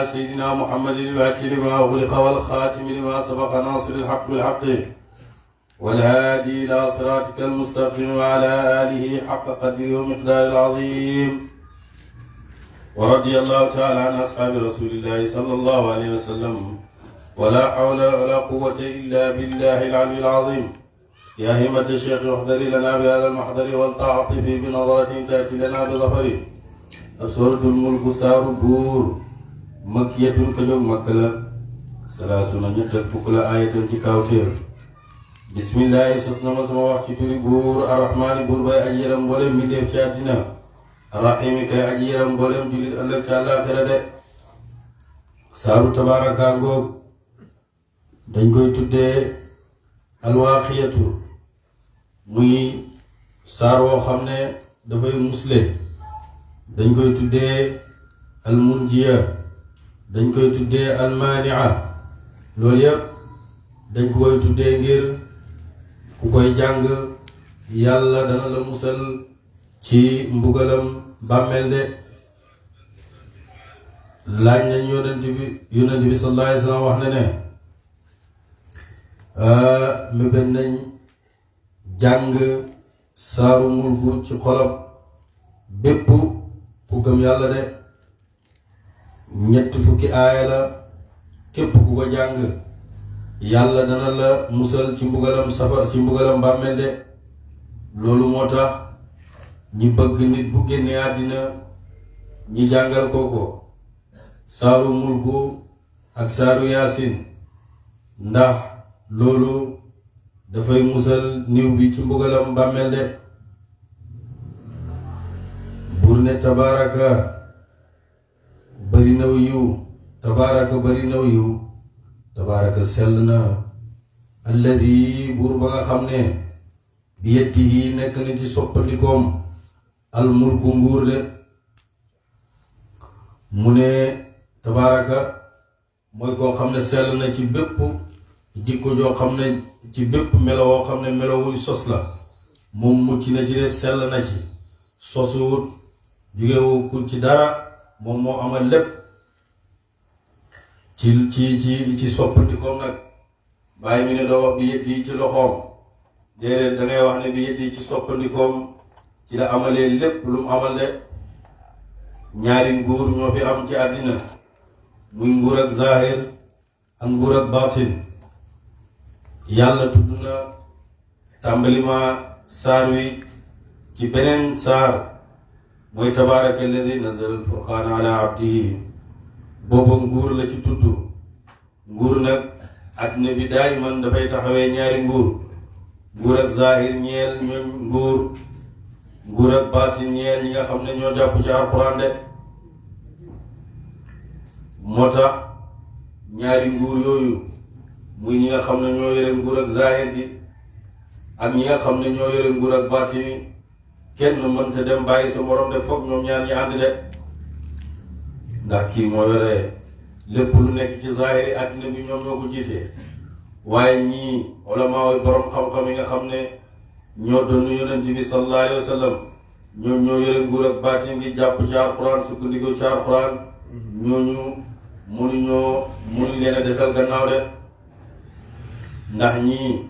سيدنا محمد الفاتح لما أغلق والخاتم لما سبق ناصر الحق بالحق والهادي إلى صراطك المستقيم وعلى آله حق قدره ومقداره العظيم. ورضي الله تعالى عن أصحاب رسول الله صلى الله عليه وسلم ولا حول ولا قوة إلا بالله العلي العظيم. يا همة الشيخ احضر لنا بهذا المحضر والتعاطف بنظرة تأتي لنا بظفر. سورة الملك سار بور مكية كجوم مكلا ثلاثون ñett fukk la ayatan ci kawteef. bismillahi sos na ma sama wax ci turi buur arrahmaani buur bay aji yaram mboolem mi def ci àddina arrahimi kay aji yaram mboolem jullit ëllëg ci àllaaxira de. saaru tabaaraka ngoog dañ koy tuddee alwaaqiyatu muy saar woo xam ne dafay musle. dañ koy tuddee almunjiya, dañ koy tuddee almaania. loolu yëpp dañ koy tuddee ngir ku koy jàng yàlla dana la musal ci mbugalam bàmmeel de. laaj nañ yonent bi sallallahu alayhi wa sallam wax na ne mébét nañ jàng saaru mulku ci xolab bépp ku gëm yàlla de. ñetti fukki aaya la, képp ku ko jàng yàlla dana la musal ci mbugalam bàmmeel de. loolu moo tax ñi bëgg nit bu génnee àddina ñi jàngal ko saaru mulku ak saaru yaasin, ndax loolu dafay musal niw bi ci mbugalam bàmmeel de. buur ne tabaaraka bari naw yiw, tabaaraka bari naw yiw, tabaaraka sell na allazi buur ba nga xam ne bi yadihi nekk na ci soppandikoom al mulku nguur de. mu ne tabaaraka mooy koo xam ne sell na ci bépp jikko joo xam ne ci bépp melo woo xam ne melo wuy sos la, moom mucc na ci de, sell na ci, sosuwut jugewul ci dara, moom moo amal lépp ci soppandikoom nag. bàyyi mi ne doo wax bi yët yi ci loxoom, déedéet dangay wax ne bi yët yi ci soppandikoom ci la amalee lépp lu mu amal de. ñaari nguur ñoo fi am ci àddina, muy nguur ak zahir ak nguur ak baatin. yàlla tudd na tàmbalima saar wi ci beneen saar, mooy tabaaraka alladi nazala al-furqaana ala abdihi. booba nguur la ci tudd. nguur nag àddina bi daay man dafay taxawee ñaari nguur ak zahir ñeel ñooñ nguur ak baatin ñeel ñi nga xam ne ñoo jàpp ci alxuraan de. moo tax ñaari nguur yooyu, muy ñi nga xam ne ñoo yore nguur ak zahir bi ak ñi nga xam ne ñoo yore nguur ak baatin yi, kenn mënta dem bàyyi sa morom de, foog ñoom ñaar ñi ànd de. ndax kii moo yore lépp lu nekk ci zahiri àddina bi, ñoom ñoo ko jiitee. waaye ñii ulamaa yi borom xam-xam yi nga xam ne ñoo doon yonent bi sallallahu alayhi wa sallam, ñoom ñoo yore nguur ak baatin gi, jàpp ci alxuraan, sukkandiku ci alxuraan, ñooñu mënuñ leen a desal gannaaw de. ndax ñii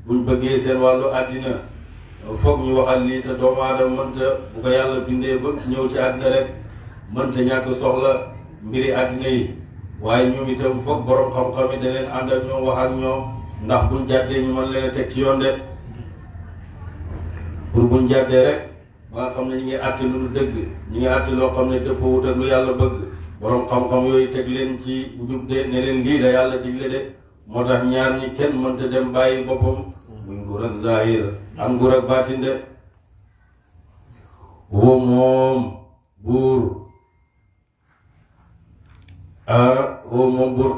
buñ bëggee seen wàllu àddina foog ñu waxal lii, te doomu aadama mënta, bu ko yàlla bindee ba ñëw ci àddina rek mënta ñàkk soxla mbiri àddina yi. waaye ñoom itam foog borom xam-xam yi daneen ànd ak ñoom, wax ak ñoom, ndax buñ jàddee ñu mën leen a teg ci yoon de. pour buñ jàddee rek ba nga xam ne ñi ngi àtte lu dul dëgg, ñi ngi àtte loo xam ne dëppoowut ak lu yàlla bëgg, borom xam-xam yooyu teg leen ci njub de, ne leen lii da yàlla digle de. moo tax ñaar ñi kenn mënta dem bàyyi boppam, muy nguur ak zahir am nguur ak baatin de. woo moom buur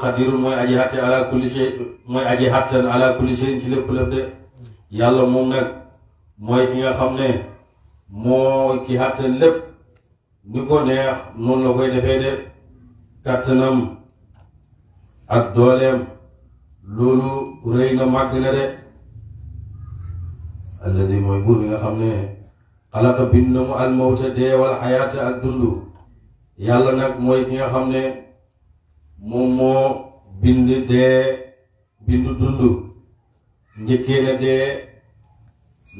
xadirun mooy aji xatte ala kulli shay, mooy aji xattan ala kulli shay ci lépp lépp de. yàlla moom nag mooy ki nga xam ne mooy ki xattan lépp, ni ko neex noonu la koy defee de. kàttanam ak dooleem loolu rëy na, màgg na de. alladi mooy buur bi nga xam ne xalaqa bind na mu almawta dee wal xayaata ak dund. yàlla nag mooy ki nga xam ne moom moo bind dee bindu dund njëkkee na dee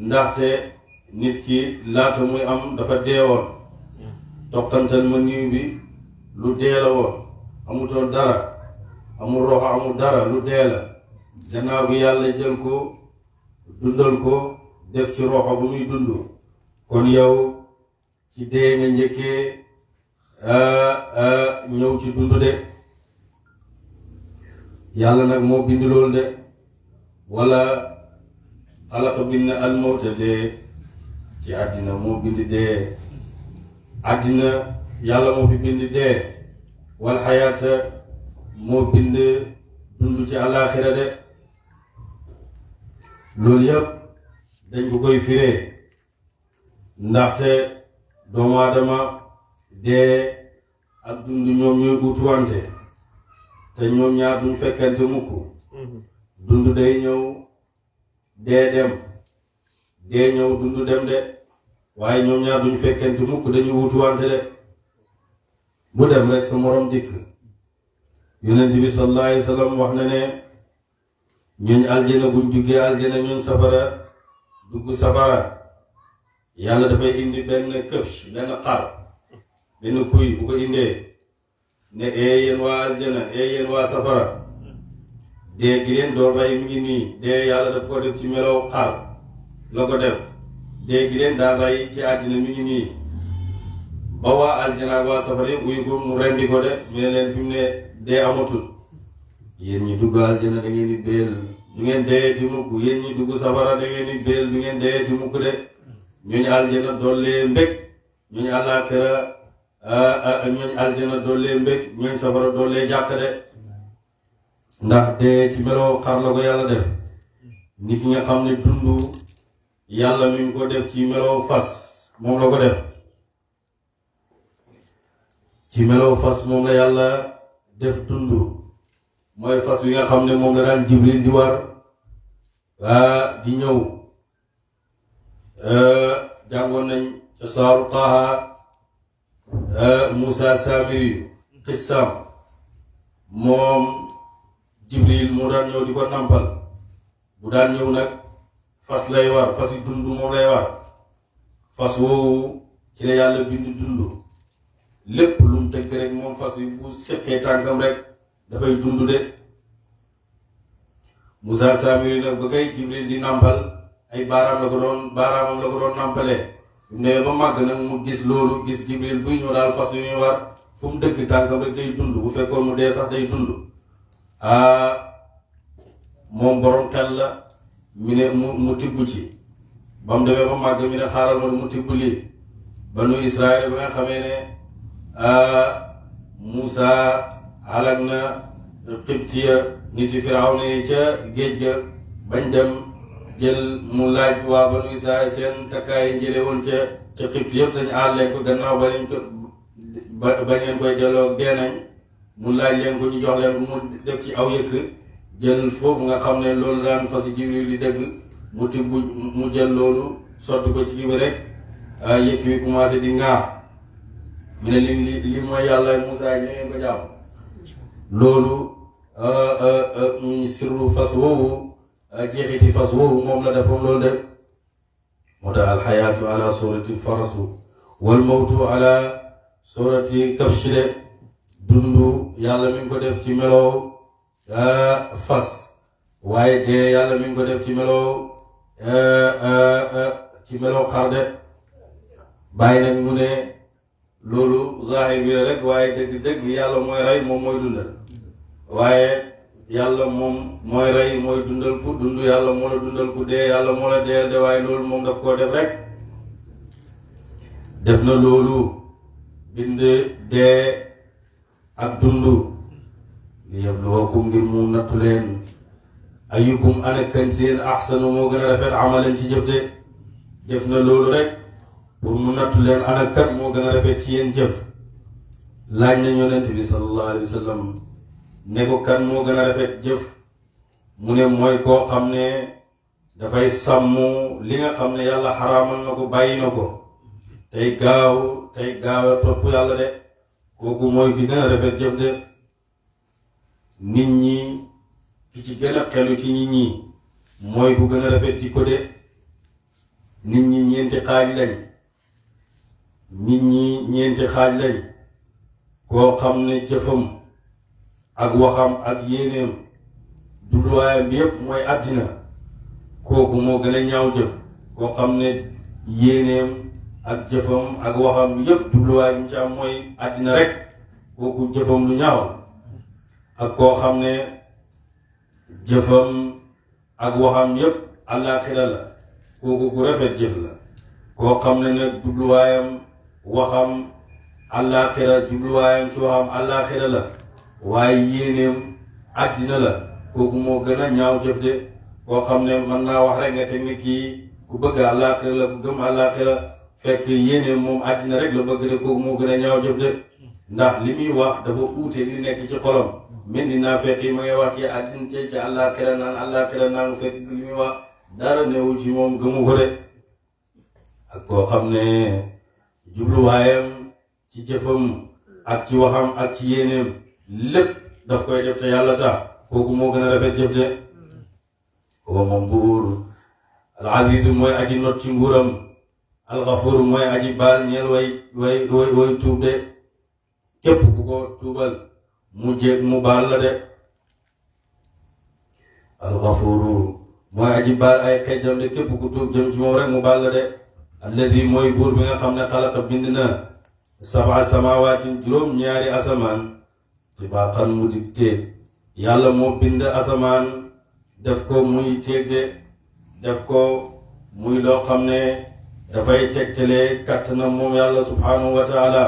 ndaxte nit ki laata muy am dafa deewoon toqantal ma niw bi lu dee la woon amutoon dara amul roxo amul dara lu dee la gannaaw bi yàlla jël ko dundal ko def ci roxo bu muy dund kon yow ci dee nga njëkkee ñëw ci dund de yàlla nag moo bind loolu de wala xalaqa bind al mawta dee ci àddina moo bind dee àddina yàlla moo fi bind dee wal xayaata moo bind dund ci àllaaxira de loolu yëpp dañ ko koy firee ndaxte doomu aadama dee ak dund ñoom ñooy utuwante te ñoom ñaar duñ fekkante mukk dund day ñëw dee dem dee ñëw dund dem de waaye ñoom ñaar duñ fekkante mukk dañuy utuwante de bu dem rek sa morom dikk yonent bi sallallahu alayhi wa sallam wax na ne ñooñ aljana buñ juggee aljana ñooñ safara dugg safara yàlla dafay indi benn këfsh benn xar benn kuy bu ko indee ne yéen waa aljana yéen waa safara dee gi leen doon rey mi ngi nii dee yàlla daf ko def ci melow xar la ko def dee gi leen daan rey ci àddina mi ngi nii ba waa aljana ak waa safara yëpp uyu ko mu rendi ko de ñu ne leen fi mu ne dee amatul yéen ñi dugg aljana da ngeen di béel du ngeen deeti mukk yéen ñi dugg safara da ngeen di béel du ngeen deeti mukk de ñooñu aljana dollee mbég ñooñu àllaaxira ñooñu aljana dollee mbég ñooñu safara dollee jàkk de ndax dee ci meloo xar la ko yàlla def nit ki nga xam ne dund yàlla mi ngi ko def ci meloo fas moom la ko def ci meloo fas moom la yàlla def dund mooy fas wi nga xam ne moom la daan jibril di war di ñëw jàngoon nañ ca saaru Taaha Moussa Samiri xissaam moom jibril mu daan ñëw di ko nampal bu daan ñëw nag fas lay war fas yi dund moom lay war fas woowu ci la yàlla bind dund lépp lu mu tëgg rek moom fas yi bu seqee tànkam rek dafay dund de Moussa Samiri nag ba kay jibril di nampal ay baaraamam la ko doon nampalee ne ba màgg nag mu gis loolu gis jibril buy ñëw daal fas yu ñuy war fu mu dëgg tànkam rek day dund bu fekkoon mu dee sax day dund moom borom xel la mi ne mu tibb ci ba mu demee ba màgg mi ne xaaral ma mu tibb lii banu Israël ba nga xamee ne Moussa alak na Qibtiya niti Firawna yi ca géej ga bañ dem jël mu laaj waa banu Israël seen takkaay yi jële woon ca Qibt yëpp sañu aal leen ko gannaaw ba ngeen koy delloo dee nañ mu laaj leen ko ñu jox leen ko mu def ci aw yëkk jël foofu nga xam ne loolu daan fas yi Jibril di dëgg mu tibb mu jël loolu sotti ko ci kii bi rek yëkk wi commencé di ŋaax mu ne li mooy yàlla Moussa ñu ngeen ko jàmm loolu sirru fas woowu jeexiti fas woowu moom la defoon loolu de moo tax alxayaatu ala surati farasu wal mawtu ala surati kafshi de dundu yàlla mi ngi ko def ci meloo fas waaye dee yàlla mi ngi ko def ci meloo xar de bàyyi nag mu ne loolu zahir bi la rek waaye dëgg yàlla mooy rey moom mooy dundal waaye yàlla moom mooy rey mooy dundal ku dund yàlla moo la dundal ku dee yàlla moo la deel de waaye loolu moom daf koo def rek def na loolu bind dee ak dund li yabluwakum ngir mu nattu leen ayyukum ana kan seen ahsanu moo gën a rafet amalan ci jëf de def na loolu rek pour mu nattu leen ana kan moo gën a rafet ci yéen jëf laaj na yonent bi sallallahu alayhi wa sallam ne ko kan moo gën a rafet jëf mu ne mooy koo xam ne dafay sàmm li nga xam ne yàlla xaraamal na ko bàyyi na ko tey gaaw a topp yàlla de kooku mooy ki gën a rafet jëf de nit ñi ki ci gën a xelu ci nit ñi mooy ku gën a rafet jikko de. nit ñi ñeenti xaaj lañ koo xam ne jëfam ak waxam ak yéeneem jubluwaayam bi yépp mooy àddina kooku moo gën a ñaaw jëf. koo xam ne yéeneem ak jëfam ak waxam yépp jubluwaayam ci am mooy àddina rek kooku jëfam lu ñaaw. ak koo xam ne jëfam ak waxam yépp àllaaxira la kooku ku rafet jëf la. koo xam ne nag jubluwaayam waxam àllaaxira jubluwaayam ci waxam àllaaxira la waaye yéeneem àddina la kooku moo gën a ñaaw jëf de. koo xam ne mën naa wax rek nga teg ni kii ku bëgg àllaaxira la ku gëm àllaaxira fekk yéeneem moom àddina rek la bëgg de kooku moo gën a ñaaw jëf de. ndax li muy wax dafa uute li nekk ci xolam. mel ni naa fekk yi ma ngay wax ci àddina ci àllaaxira naan fekk li muy wax dara newul ci moom gëmu ko de. ak koo xam ne jubluwaayam ci jëfam ak ci waxam ak ci yéeneem lépp daf koy def te yàlla tax kooku moo gën a rafet jëf de. kooku moom buur al-aziiz mooy aji not ci nguuram al-ghafuur mooy aji baal ñeel way tuub de. képp ku ko tuubal mu baal la de. al-ghafuur mooy aji baal ay xejjam de képp ku tuub jëm ci moom rek mu baal la de. alladi mooy buur bi nga xam ne xalaqa bind na sab'a samawaatin juróom-ñaari asamaan tibaaqan mu di téeg. yàlla moo bind asamaan def ko muy téeg de. def ko muy loo xam ne dafay tegtale kàttanam moom yàlla subhaanahu wa taala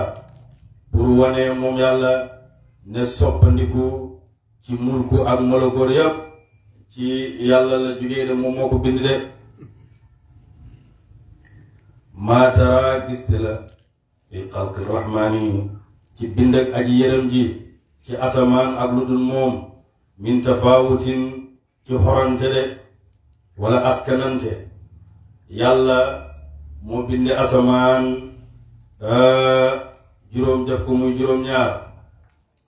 pour wane moom yàlla ne soppandiku ci mulku ak malakoor yépp ci yàlla la jógee de moom moo ko bind de. maa tara giste la fi xalqi rahmaani ci bind ak aji yërëm ji ci asamaan ak lu dul moom min tafaawutin ci xorante de wala askanante. yàlla moo binde asamaan juróom def ko muy juróom-ñaar.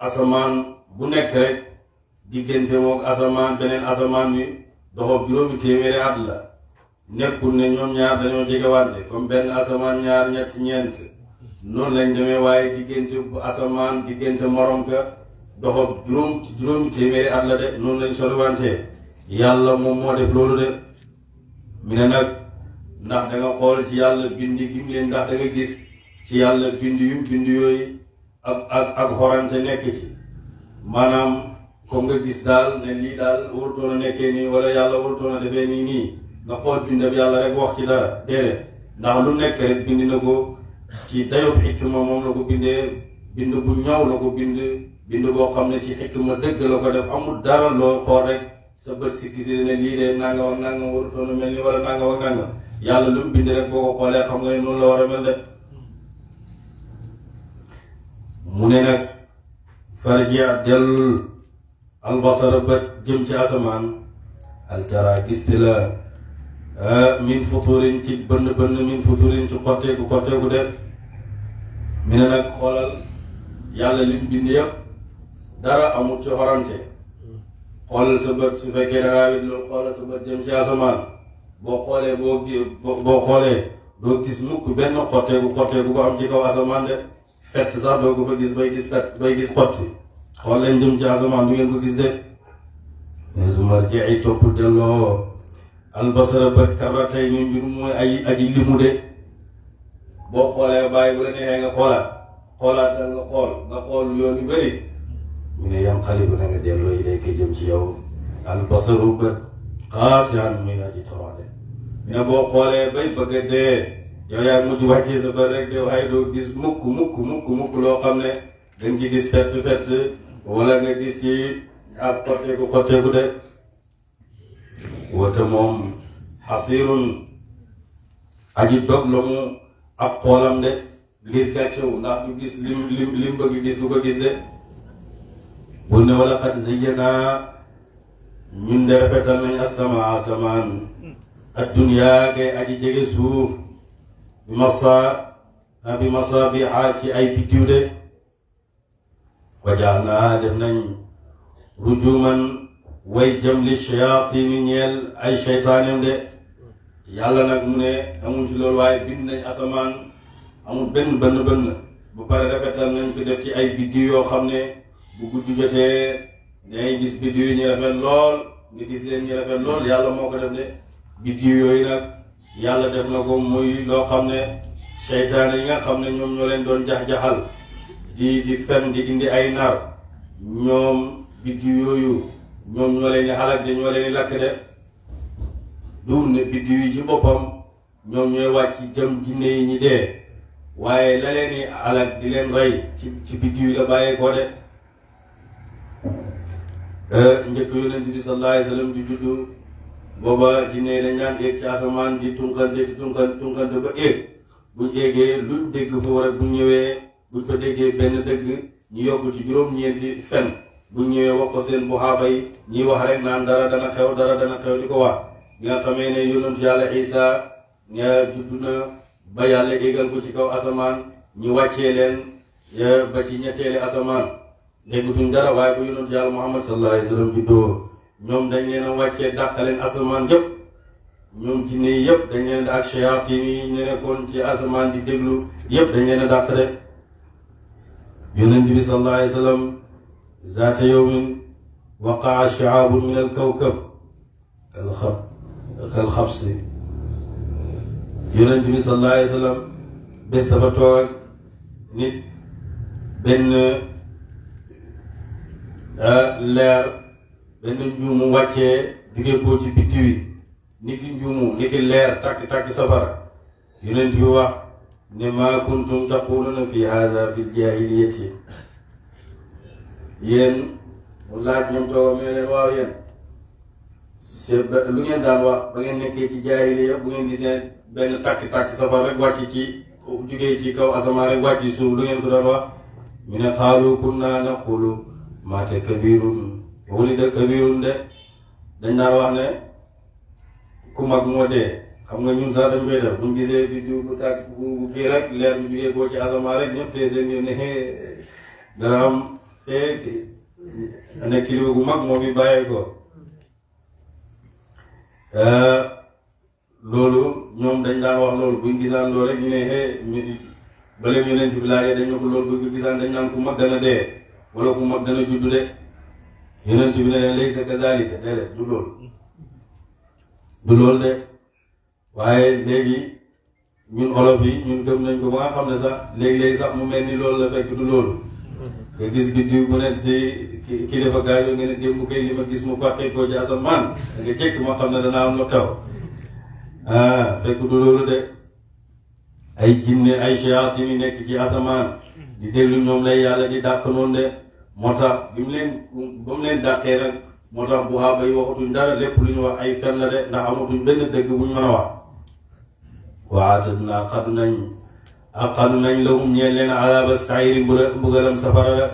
asamaan bu nekk rek diggante mook asamaan beneen asamaan bi doxob juróomi téeméeri at la. nekkul ne ñoom ñaar dañoo jegewante comme benn asamaan ñaar ñett ñeent noonu lañ demee waaye diggante bu asamaan diggante morom ka doxob juróomi téeméeri at la de noonu lañ soriwante. yàlla moom moo def loolu de. mi ne nag ndax da nga xool ci yàlla bindi gi mu leen ndax da nga gis ci yàlla bindi yooyu ak xorante nekk ci. maanaam comme nga gis daal ne lii daal warutoon a nekkee nii wala yàlla warutoon a defee nii nga xool bindab yàlla rek wax ci dara déedéet. ndax lu nekk rek bindi na ko ci dayob xikma moom la ko bindee. bind bu ñaw la ko bind boo xam ne ci xikma dëgg la ko def. amul dara loo xool rek sa bët si gisee ne lii de nangam ak nangam warutoon a mel ni wala nangam ak nangam. yàlla lu mu bind rek boo ko xoolee xam nga ne noonu la war a mel de. mu ne nag farji dellul albasara bët jëm ci asamaan altara giste la min futurin ci bënn min futurin ci xotteeku de. mi ne nag xoolal yàlla lim bind yëpp dara amul ci xorante. xoolal sa bët su fekkee da ngaa wét loolu xoolal sa bët jëm ci asamaan boo xoolee boo xoolee doo gis mukk benn xotteeku bu am ci kaw asamaan de. fett sax doo ko fa gis bay gis xotti. xool leen jëm ci asamaan du ngeen ko gis de. mais su marjii topp delloo albasara bët karratay ni mbir mooy aji limu de. boo xoolee bàyyi bu la neexee nga xoolaatal nga xool yoon yu bëri. mu ne yam xale bu na nga delloo yi day koy jëm ci yow albasaru bët xaasihan muy aji toroxde. mu ne boo xoolee bay bëgg a dee yow yaa mujj wàccee sa bët rek de waaye doo gis mukk loo xam ne danga ci gis fett wala nga gis ci ab xotteeku de. wata moom xasirun aji dog la mu ab xoolam de ngir gàccewu ndax du gis lim bëgg gis du ko gis de. bu ne wala qad zayyana ñun de rafetal nañ asamaan ad-dunya kay aji jege suuf bi masaabiha ci ay biddiw de. wajaalna def nañ rujuman way jëm li shayaatini ñeel ay seytaanem de yàlla nag mu ne amuñ ci loolu waaye bind nañ asamaan amul benn bënn ba pare rafetal nañ ko def ci ay biddiw yoo xam ne bu guddi jotee dangay gis biddiw yi ñu rafet lool nga gis leen ñu rafet lool yàlla moo ko def de biddiw yooyu nag yàlla def na ko muy loo xam ne seytaane yi nga xam ne ñoom ñoo leen doon jax-jaxal di fen di indi ay nar ñoom biddiw yooyu ñoom ñoo leen di xalak de ñoo leen di lakk de duur ne biddiw yi ci boppam ñoom ñooy wàcc jëm jinne yi ñi dee waaye la leen di xalak di leen rey ci biddiw yi la bàyyee ko de njëkk yonent bi sallallahu alayhi wa sallam di juddu booba jinne yi dañ daan éeg ci asamaan di tunkante ba éeg buñ éegee luñ dégg foofu rek buñ ñëwee buñ fa déggee benn dëgg ñu yokk ci juróom-ñeenti fen buñ ñëwee wax ko seen buxaaba yi ñuy wax rek naan dara dana xew di ko wax bi nga xamee ne yonent yàlla Isa nga juddu na ba yàlla éegal ko ci kaw asamaan ñu wàccee leen ba ci ñetteeli asamaan déggutuñ dara waaye bu yonent yàlla Muhammad sallallahu alayhi wa sallam juddoo ñoom dañ leen a wàccee dàqaleen asamaan yëpp ñoom jinne yi yëpp dañ leen ak shayatin yi ñu nekkoon ci asamaan di déglu yëpp dañ leen a dàq de yonent bi sallallahu alayhi wa sallam zaata yawmin waqaa shi'aabun min al-kawkab kal xabsi yonent bi sallallahu alayhi wa sallam bés dafa toog nit benn leer benn njuumu wàccee jugee ko ci biddiw yi niki njuumu niki leer tàkk safara yonent bi wax ne maa kuntum taquluna fi hada fi ljahiliyati yéen mu laaj ñoom tooga mee leen waaw yéen lu ngeen daan wax ba ngeen nekkee ci jaahiliya bu ngeen gisee benn tàkk safara rek wàcc ci jugee ci kaw asamaan rek wàcc suuf lu ngeen ko doon wax ñu ne xaalu kunna naqulu maate kabirun wulida kabirun de dañ naa wax ne ku mag moo dee xam nga ñun sax dañ koy def buñ gisee biddiw bu tàkk bu kii rek leer bu jugee koo ci asamaan rek ñëpp tey seen yoon ne dana am ne kilifa gu mag moo fi bàyyee ko loolu ñoom dañ daan wax loolu buñ gisaan loolu rek ñu ne baleem yonent bi laajee dañ ne ko loolu buñ ko gisaan dañ naan ku mag dana dee wala ku mag dana juddu de yonent bi ne leen laysa kazaalika déedéet du loolu de waaye léegi ñun olof yi ñun gëm nañ ko ba nga xam ne sax léegi-léegi sax mu mel ni loolu la fekk du loolu nga gis biddiw bu nekk ci kilifa gaa yoo ngeen ne démb kay li ma gis mu fàqee koo ci asamaan nga jekk moo xam ne dana am lu xew fekk du loolu de ay jinne ay shayatin yi nekk ci asamaan di déglu ñoom lay yàlla di dàq noonu de moo tax ba mu leen dàqee nag moo tax bu xaaba yi waxatuñ dara lépp lu ñu wax ay fen la de ndax amatuñ benn dëgg bu ñu mën a wax waatadnaa xadu nañ lahum ñeel leen alaaba sairi mbugalam safara la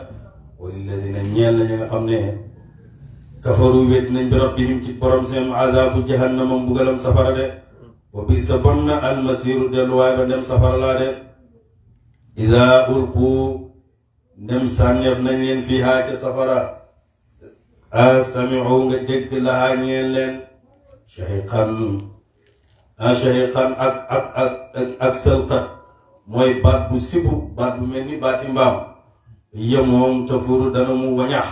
walilladina ñeel na ñi nga xam ne kafaru wét nañ bi rabbihim ci borom seen azaabu jahannama mbugalam safara de wa bi sa bon na almasiru delluwaay ba dem safara laa de ida ulqu ndem sànneef nañ leen fiihaa ca safara sami'u nga dégg lahaa ñeel leen shahiqan ak sëlqat mooy baat bu sibu baat bu mel ni baati mbaam yemoom tafuru dana mu wañax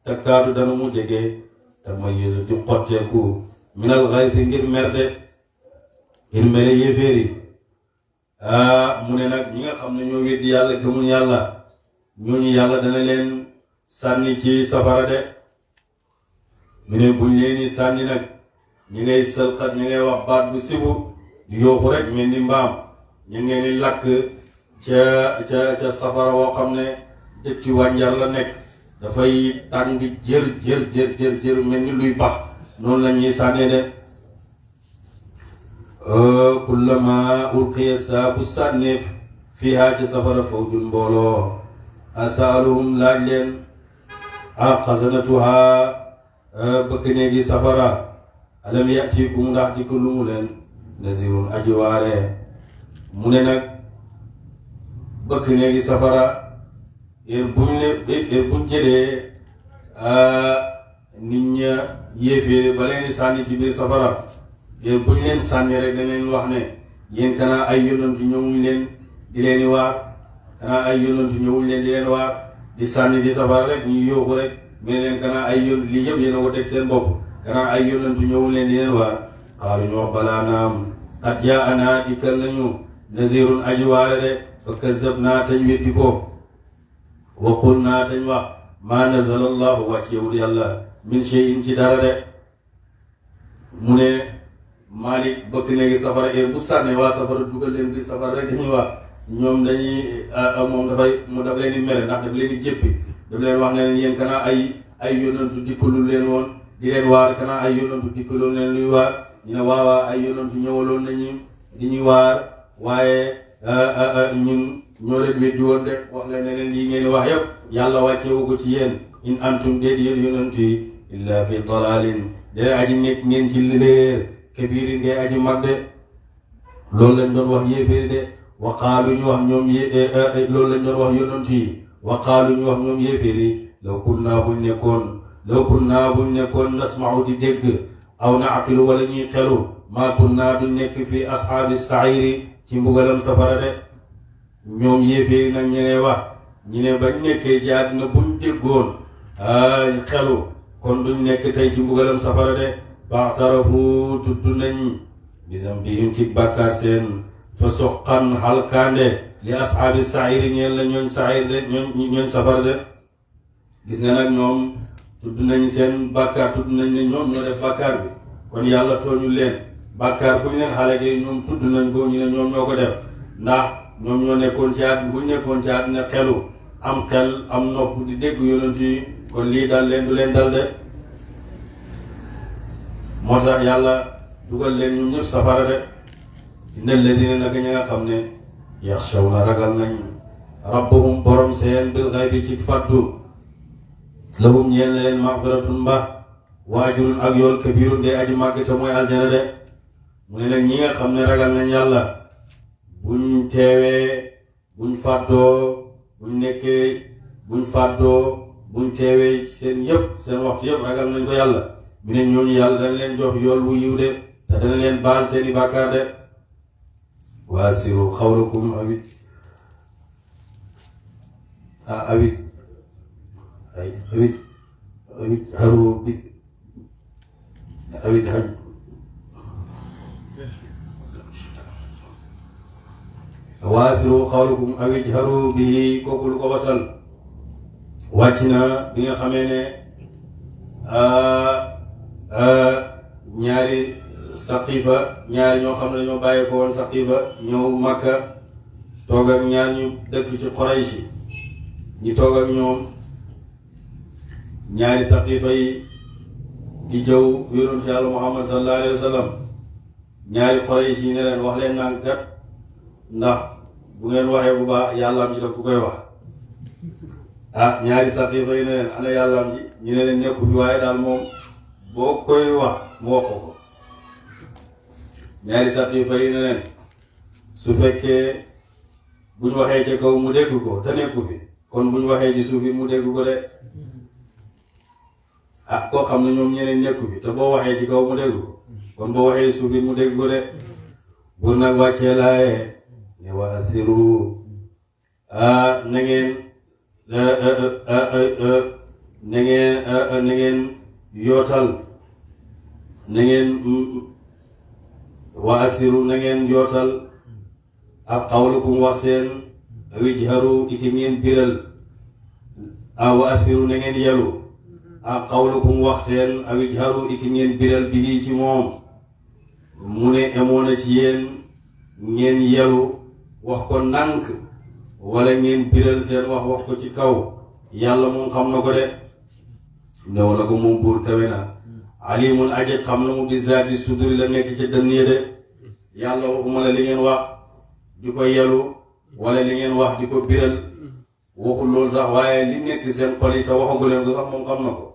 takkaadu dana mu jege te mayyizu di xotteeku minal ghaythi ngir merde ngir mere yéeféeri mu ne nag ñi nga xam ne ñoo weddi yàlla gëmul yàlla ñooñu yàlla dana leen sànni ci safara de mu ne buñ leen sànni nag ñi ngay sëlqat ñi ngay wax baat bu sibu di yooxu rek mel ni mbaam ñu ngeen di lakk ca safara woo xam ne dëkk ci wànjar la nekk dafay tàng jër mel ni luy bax noonu la ñuy sànnee de kullama ulqiya saabu sànneef fiihaa ci safara fawjun mbooloo asaaluhum laaj leen xasanatuha bëkk néegi safara alam yatikum ndax di ko lumu leen nazirun aji waare mu ne nag bëkk néegi safara buñ jëlee nit ña yéeféere ba leen di sànni ci biir safara yéen buñ leen sànni rek dañ leen wax ne yéen kanaa ay yonantu ñëwuñ leen di leen di waar kanaa ay yonantu ñëwuñ leen di leen waar di sànni ci safara rek ñu yóoxu rek mu ne leen kanaa ay yon lii yëpp yéen a ko teg seen bopp kanaa ay yonantu ñëwuñ leen di leen waar xaalu ñu wax balaa naam qad jaa'anaa dikkal nañu nazirun aji waare de fa kazzabnaa tañ weddi ko wa qulnaa tañ wax maa nazala allahu wàccewul yàlla min shay'in ci dara de mu ne Malik bëkk néegi safara heure bu sànne waa safara dugal leen biir safara rek dañuy wax ñoom dañuy moom daf leen di mere ndax daf leen di jéppi daf leen wax ne leen yéen kanaa ay yonantu dikkalul leen woon di leen waar kanaa ay yonantu dikkaloon leen luy waar ñu ne waawaa ay yonantu ñëwaloon nañu di ñuy waar waaye ñun ñoo leen weddi woon de wax leen ne leen lii ngeen di wax yëpp yàlla wàccewu ko ci yéen in antum déet yéen yonantu yi illa fi dalalin dene aji nekk ngeen ci léer kabirin ngay aji mag de loolu lañ doon wax yéeféeri de waqaalu ñu wax ñoom loolu lañ doon wax yonantu yi waqaalu ñu wax ñoom yéeféeri law kunnaa buñ nekkoon nasma'u di dégg aw na'qilu wala ñuy xelu maa kunnaa duñ nekk fi ashaabi sa'iiri ci mbugalam safara de ñoom yéeféeri nag ñu ne wax ñu ne bañ nekkee ci àddina buñ déggoon xelu kon duñ nekk tey ci mbugalam safara de ba'tarafu tudd nañ bisam bihim ci bàkkaar seen fa soqan halkande li ashaabi sa'iiri ñeen la ñooñ sa'iir de ñooñ safara de gis nga nag ñoom tudd nañ seen bàkkaar tudd nañ ne ñoom ñoo def bàkkaar bi kon yàlla tooñu leen bàkkaar bu ñu leen xalagee ñoom tudd nañ ko ñu ne ñoom ñoo ko def ndax ñoom ñoo nekkoon ci at bu ñu nekkoon ci at ne xelu am xel am nopp di dégg yonent yi kon lii dal leen du leen dal de moo tax yàlla dugal leen ñoom ñëpp safara de inna alladina naka ña nga xam ne yaxshawna ragal nañ rabbahum borom seen bil ghaybi ci fàttu lahum ñeen leen maghfiratun mba wa ajrun ak yool kabirun ngay aji màgg te mooy aljana de mu ne nag ñi nga xam ne ragal nañ yàlla buñ teewee buñ fàttoo buñ nekkee buñ fàttoo buñ teewee seen yëpp seen waxtu yëpp ragal nañ ko yàlla mu ne ñooñu yàlla dana leen jox yool wu yiw de te dana leen baal seeni bàkkaar de waasiru xawlakum awit haru bi waasiru xawlakum awit haru bi kooku lu ko wasal wàcc na bi nga xamee ne ñaari saqiifa ñaari ñoo xam ne ñoo bàyyi ko woon saqiifa ñëw Makka toog ak ñaar ñu dëkk ci Quraysh ñi toog ak ñoom ñaari saqiifa yi di jëw yonent yàlla Muhammad sallallahu alayhi wa sallam ñaari Quraysh yi ne leen wax leen naan kat ndax bu ngeen waxee bu baax yàllaam ji daf ku koy wax ñaari saqiifa yi ne leen ana yàllaam ji ñu ne leen nekku fi waaye daal moom boo koy wax mu wax ko ñaari saqiifa yi ne leen su fekkee buñ waxee ca kaw mu dégg ko te nekku fi kon buñ waxee ci suuf bi mu dégg ko de koo xam ne ñoom ñeneen nekku fi te boo waxee ci kaw mu dégg ko kon boo waxee suuf bi mu dégg ko de bu nag wàccee laaye ne wa asiru na ngeen yootal na ngeen wa asiru na ngeen yootal ak qawlukum wax seen wijharu iki ngeen biral wa asiru na ngeen yalu ak qawlukum wax seen wijharu iki ngeen biral bi ci moom mu ne amoon na ci yéen ngeen yalu wax ko nànk wala ngeen biral seen wax ko ci kaw yàlla moom xam na ko de ne wala ko moom buur kawe na alimun aji xam na mu bi zaati suduri la nekk ca dënn yi de yàlla waxuma la li ngeen wax di ko yelu wala li ngeen wax di ko biral waxul loolu sax waaye li nekk seen xol yi te waxagu leen ko sax moom xam na ko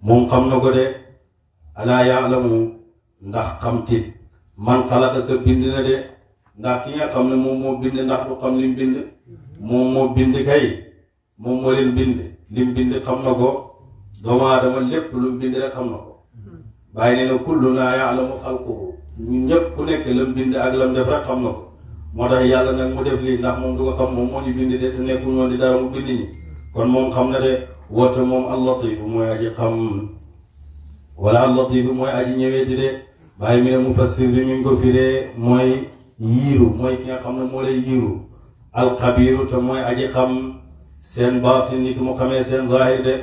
moom xam na ko de alaa yaalamu ndax xam tit man xalaqa ka bind na de ndax ki nga xam ne moom moo bind ndax du xam lim bind moom moo bind kay moom moo leen bind lim bind xam na ko doomu aadama lépp lu mu bind rek xam na ko bàyyi nee na kullunaa ya'lamu xalquhu ñun ñëpp ku nekk lam bind ak lam def rek xam na ko moo tax yàlla nag mu def lii ndax moom du ko xam moom moo ñu bind de te nekkul ñoon di dara mu bind ñi kon moom xam na de woote moom al-Latif mooy aji xam wala al-Latif mooy aji ñëweeti de bàyyi mi ne mufassir bi mi ngi ko firee mooy yiiru mooy ki nga xam ne moo lay yiiru al-Xabiiru te mooy aji xam seen baatin ni ki mu xamee seen zahir de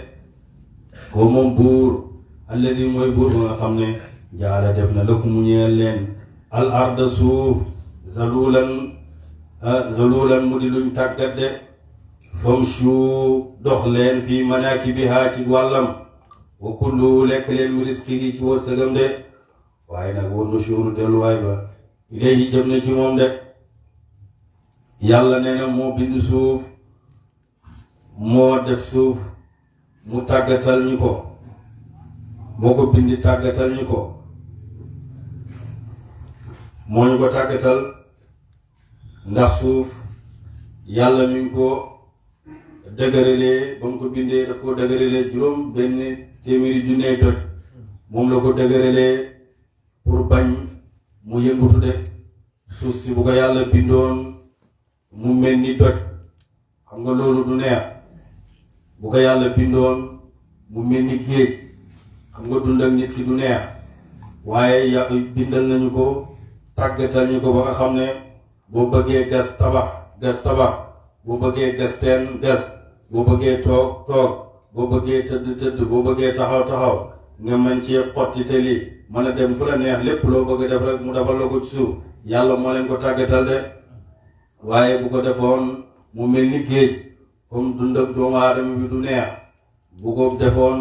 ko moom buur alladi mooy buur ba nga xam ne jaala def na lëkk mu ñeel leen al arda suuf zalulan mu di luñ tàggat de famshu dox leen fii manaakibihaa ci wàllam wa kullu lekk leen mi risqihi ci wërsëgam de waaye nag wa nushuru delluwaay ba ilayhi jëm na ci moom de yàlla nee na moo bind suuf moo def suuf mu tàggatal ñu ko moo ko bindi tàggatal ñu ko moo ñu ko tàggatal ndax suuf yàlla mi ngi ko dëgëralee ba mu ko bindee daf ko dëgëralee juróom benn téeméeri junne doj moom la ko dëgëralee pour bañ mu yëngutu de suuf si bu ko yàlla bindoon mu mel ni doj xam nga loolu du neex bu ko yàlla bindoon mu mel ni géej xam nga dund ak nit ki du neex waaye bindal nañu ko tàggatal ñu ko ba nga xam ne boo bëggee gas tabax boo bëggee gas teen gas boo bëggee toog boo bëggee tëdd boo bëggee taxaw nga mën cee xotti te lii mën a dem fu la neex lépp loo bëgg def rek mu defal la ko ci suuf yàlla moo leen ko tàggatal de waaye bu ko defoon mu mel ni géej comme dund ak doomu aadama bi du neex bu ko defoon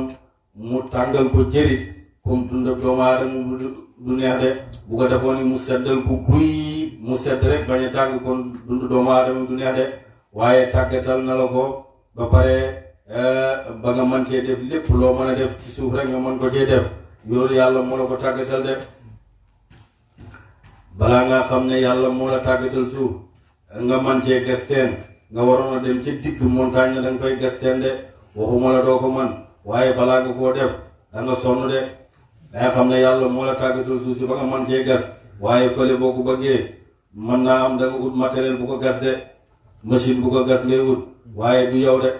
mu tàngal ko jërit comme dund ak doomu aadama bi du neex de bu ko defoon ni mu seddal ko guy mu sedd rek bañ a tàng kon dund doomu aadama bi du neex de waaye tàggatal na la ko ba pare ba nga mën cee def lépp loo mën a def ci suuf rek nga mën ko cee def loolu yàlla moo la ko tàggatal de balaa nga xam ne yàlla moo la tàggatal suuf nga mën cee gas teen nga waroon a dem ci digg montagne na da nga koy gas teen de waxuma la doo ko man waaye balaa nga koo def da nga sonn de danga xam ne yàlla moo la tàggatal suuf si ba nga mën cee gas waaye fële boo ko bëggee mën naa am da nga ut matériel bu ko gas de machine bu ko gas ngay ut waaye du yow de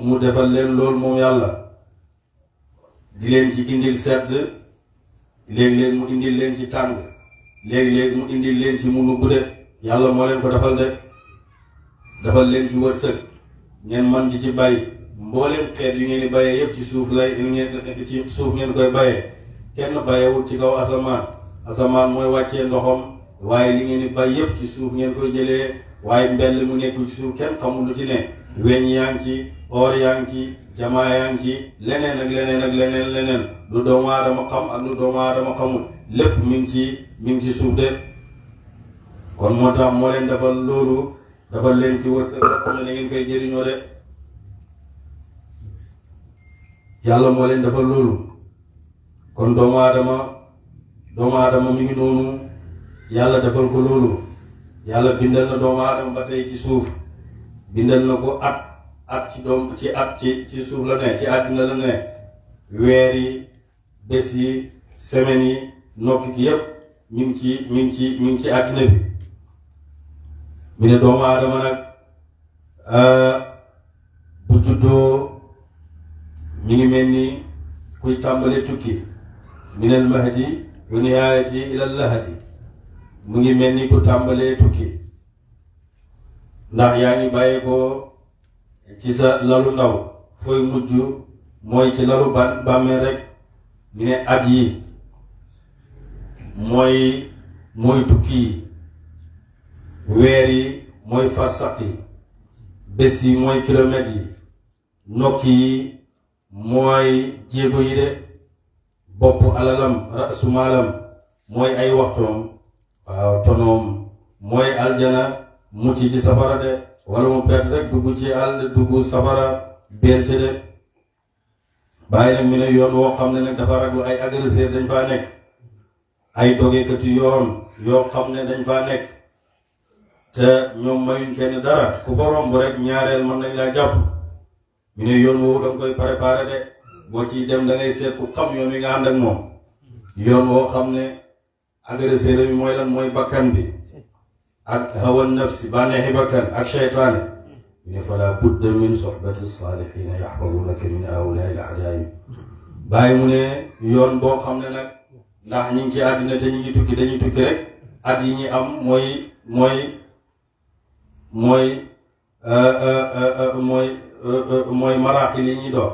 mu defal leen loolu moom yàlla di leen ci indil sedd léeg-léeg mu indil leen ci tàng léeg-léeg mu indil leen ci mu nugg de yàlla moo leen ko defal de defal leen ci wërsëg ngeen man di ci bay mbooleem xeet yu ngeen di bayee yépp ci suuf lay ngeen ci suuf ngeen koy bayee kenn bayewul ci kaw asamaan mooy wàccee ndoxam waaye li ngeen di bay yépp ci suuf ngeen koy jëlee waaye mbell mu nekkul ci suuf kenn xamul lu ci ne weñ yaa ngi ci or yaa ngi ci jamaa yaa ngi ci leneen ak leneen lu doomu aadama xam ak lu doomu aadama xamul lépp mi ngi ci suuf de kon moo tax moo leen defal loolu defal leen ci wërsëg la xam ne da ngeen koy jëriñoo de yàlla moo leen defal loolu kon doomu aadama mi ngi noonu yàlla defal ko loolu yàlla bindal na doomu aadama ba tey ci suuf bindal na ko ci suuf la ne ci àddina la ne weer yi bés yi semaines yi nokki gi yépp mi ngi ci àddina bi mi ne doomu aadama nag bu juddoo mi ngi mel ni kuy tàmbale tukki minal mahdi wa nihaayati ilal lahadi mu ngi mel ni ku tàmbalee tukki ndax yaa ngi bàyyee ko ci sa lalu ndaw fooy mujj mooy ci lalu bàmmeel rek ñu ne at yi mooy tukki yi weer yi mooy farsaq yi bés yi mooy kilomètres yi nokki yi mooy jéego yi de bopp alalam rasumaalam mooy ay waxtoom waaw tonoom mooy aljana mucc ci safara de wala mu perte rek dugg safara belte de bàyyi nag mi ne yoon woo xam ne nag dafa raglu ay agresseur dañ faa nekk ay dogekati yoon yoo xam ne dañ faa nekk te ñoom mayuñ kenn dara ku ko romb rek ñaareel mën nañ laa jàpp ñu ne yoon woowu da nga koy préparé de boo ciy dem da ngay seet ku xam yoon wi nga ànd ak moom yoon woo xam ne agresseur bi mooy lan mooy bakkan bi ak hawan nafsi bànneexi bakkan ak seytaane ñu ne fala budda min sohbati salihina yaxfadunaka min awlaai al-a'daai bàyyi mu ne yoon boo xam ne nag ndax ñi ngi ci àddina te ñi ngi tukki dañuy tukki rek at yi ñi am mooy maraaxil yi ñuy dox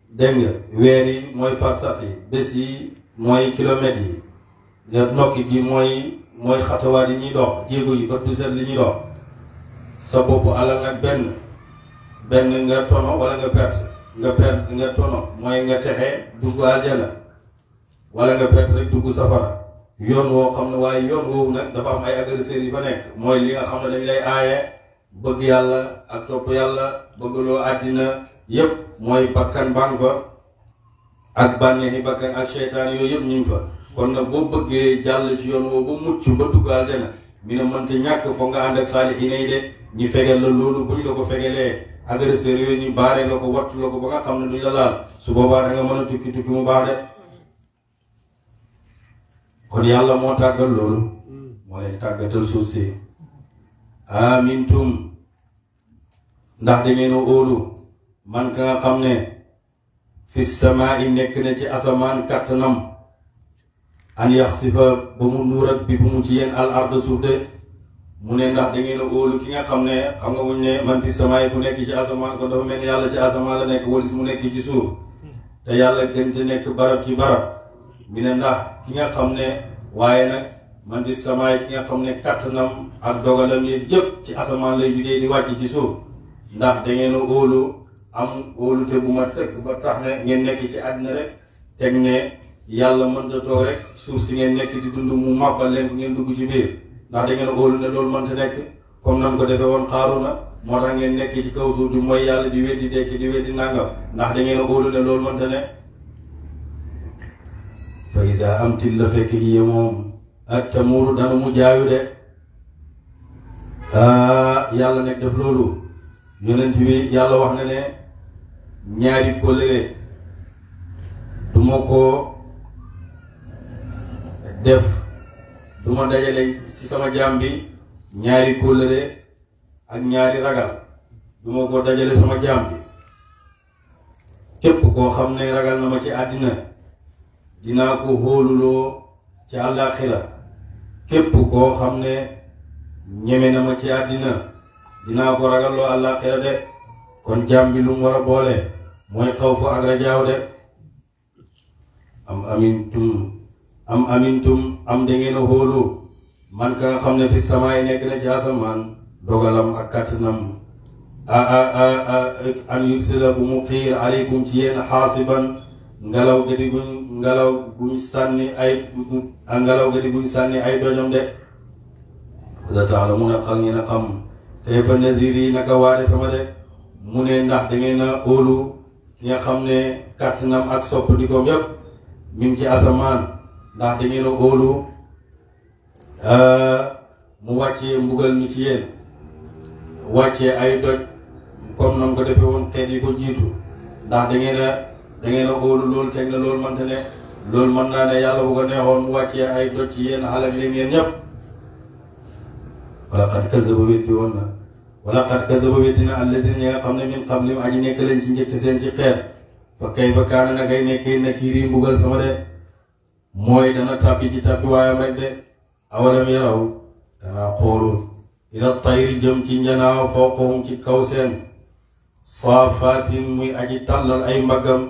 dégg nga weer yi mooy farsax yi bés yi mooy kilomètres yi nga nokki gi mooy xatawaat yi ñuy dox jéego yi ba du set li ñuy dox sa bopp alal nag benn nga tono wala nga perte nga tono mooy nga texe dugg aljana wala nga perte rek dugg safara yoon woo xam ne waaye yoon woowu nag dafa am ay agresseurs yi fa nekk mooy li nga xam ne dañ lay aaye bëgg yàlla ak topp yàlla bëggloo àddina yépp mooy bakkan bang fa ak bànneexi bakkan ak seytaan yooyu yëpp ñu ngi fa kon nag boo bëggee jàll ci yoon woowu ba mucc ba dugg aljana mi ne mënta ñàkk foog nga ànd ak saalihiina yi de ñu fegal la loolu buñ la ko fegalee agresseurs yooyu ñu baaree la ko wattu la ko ba nga xam ne duñ la laal su boobaa da nga mën a tukki mu baax de kon yàlla moo tàggal loolu moo leen tàggatal suuf si amintum ndax da ngeen a óolu man ka nga xam ne fi samaa yi nekk na ci asamaan kàttanam an yaxsifa ba mu nuur ak bi bu mu ci yéen al arda suuf de mu ne ndax da ngeen a óolu ki nga xam ne xam nga wuñ ne man fi samaa yi ku nekk ci asamaan kon dafa mel ni yàlla ci asamaan la nekk walis mu nekk ci suuf te yàlla gën te nekk barab ci barab mi ne ndax ki nga xam ne waaye nag man fi samaa yi ki nga xam ne kàttanam ak dogalam yi yëpp ci asamaan lay jugee di wàcc ci suuf ndax da ngeen a óolu am óolute bu ma fekk ba tax ne ngeen nekk ci àddina rek teg ne yàlla mënta toog rek suuf si ngeen nekk di dund mu màbbal leen ko ngeen dugg ci biir ndax da ngeen a óolu ne loolu mënta nekk comme nam ko defee woon Xaaruna moo tax ngeen nekk ci kaw suuf di mooy yàlla di weddi dekki di weddi nàngam ndax da ngeen a óolu ne loolu mënta ne fa ida am til la fekk hiya moom ak tamuuru dana mu jaayu de yàlla nekk def loolu yonent bi yàlla wax na ne ñaari kóllëre du ma ko def du ma dajale ci sama jaam bi ñaari kóllëre ak ñaari ragal du ma ko dajale sama jaam bi képp koo xam ne ragal na ma ci àddina dinaa ko hóoluloo ci àllaaxira képp koo xam ne ñeme na ma ci àddina dinaa ko ragalloo àllaaxira de kon jaam bi lu mu war a boole mooy xawfu ak rajaaw de am amintum am da ngeen a hóolu man ka nga xam ne fi samaay nekk na ci asamaan dogalam ak kàttanam an yursila bu mu xiir aleykum ci yéen xaasiban ngelaw ga di buñ sànni ay dojam de sa taalamuuna xam ngeen a xam kayfa naziri naka waare sama de mu ne ndax da ngeen a óolu ki nga xam ne kàttanam ak soppandikoom yépp mi ngi ci asamaan ndax da ngeen a óolu mu wàccee mbugal mi ci yéen wàccee ay doj comme nam ko defee woon xeet yi ko jiitu ndax da ngeen a óolu loolu teg na loolu mante ne loolu mën naa ne yàlla bu ko neexoon mu wàccee ay doj ci yéen xalak leen yéen ñépp wala qad kazaba weddi woon na wala qad kazaba weddi na alladina ñi nga xam ne min qablim aji nekk leen ci njëkk seen ci xeet fa kayfa kaana na ngay nekkee nakiiri mbugal sama de mooy dana tàbbi ci tàbbi waayam rek de awalam yaraw danaa xoolul ila tayri jëm ci njanaaw fawqahum ci kaw seen saafaatin muy aji tàllal ay mbaggam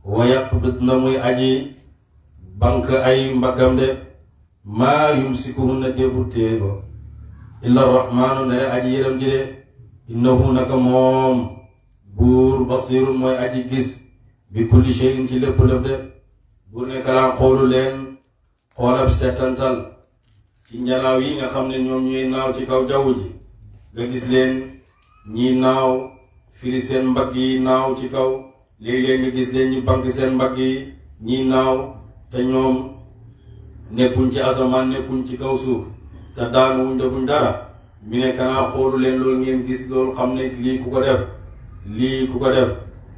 wa yaqbidna muy aji bank ay mbaggam de maa yumsikuhunna débu téego illa rahmaanu ndere aji yërëm ji de innahu naka moom buur basirun mooy aji gis bi kulli shay'in ci lépp lépp de buur ne kalaa xoolu leen xoolab settantal ci njanaaw yi nga xam ne ñoom ñuy naaw ci kaw jaww ji nga gis leen ñii naaw firi seen mbagg yi naaw ci kaw léeg-léeg nga gis leen ñi bank seen mbagg yi ñii naaw te ñoom nekkuñ ci asamaan nekkuñ ci kaw suuf te daanuwuñ defuñ dara mi ne kanaa xoolu leen loolu ngeen gis loolu xam ne lii ku ko def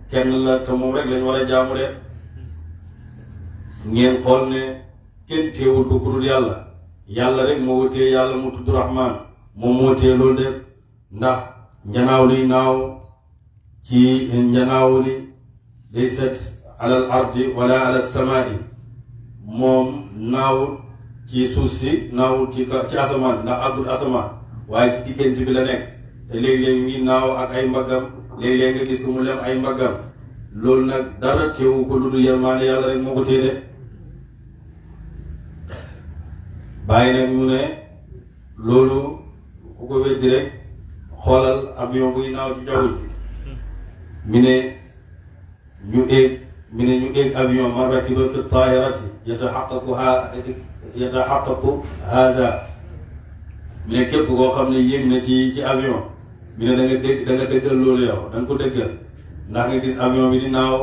kenn la te moom rek lañ war a jaamu de ngeen xool ne kenn teewul ko ku dul yàlla rek moo téye yàlla mu tudd Rahman moom moo téye loolu de ndax njanaaw liy naaw ci njanaaw li day set alal ardi wala alal samaa'i moom naawul ci suuf si naawul ci asamaan si ndax àggul asamaan waaye ci diggante bi la nekk te léeg-léeg ngi naaw ak ay mbaggam léeg-léeg nga gis ko mu lem ay mbaggam loolu nag dara teewu ko lu dul yërmaande yàlla rek moo ko téye de bàyyi nag mu ne loolu ku ko weddi rek xoolal avion buy naaw ci jaww ji mi ne ñu éeg avion man rakiba fi taayirati yataxaqaqu haza mi ne képp koo xam ne yéeg na ci avion mi ne da nga dëggal loolu yow da nga ko dëggal ndax nga gis avion bi di naaw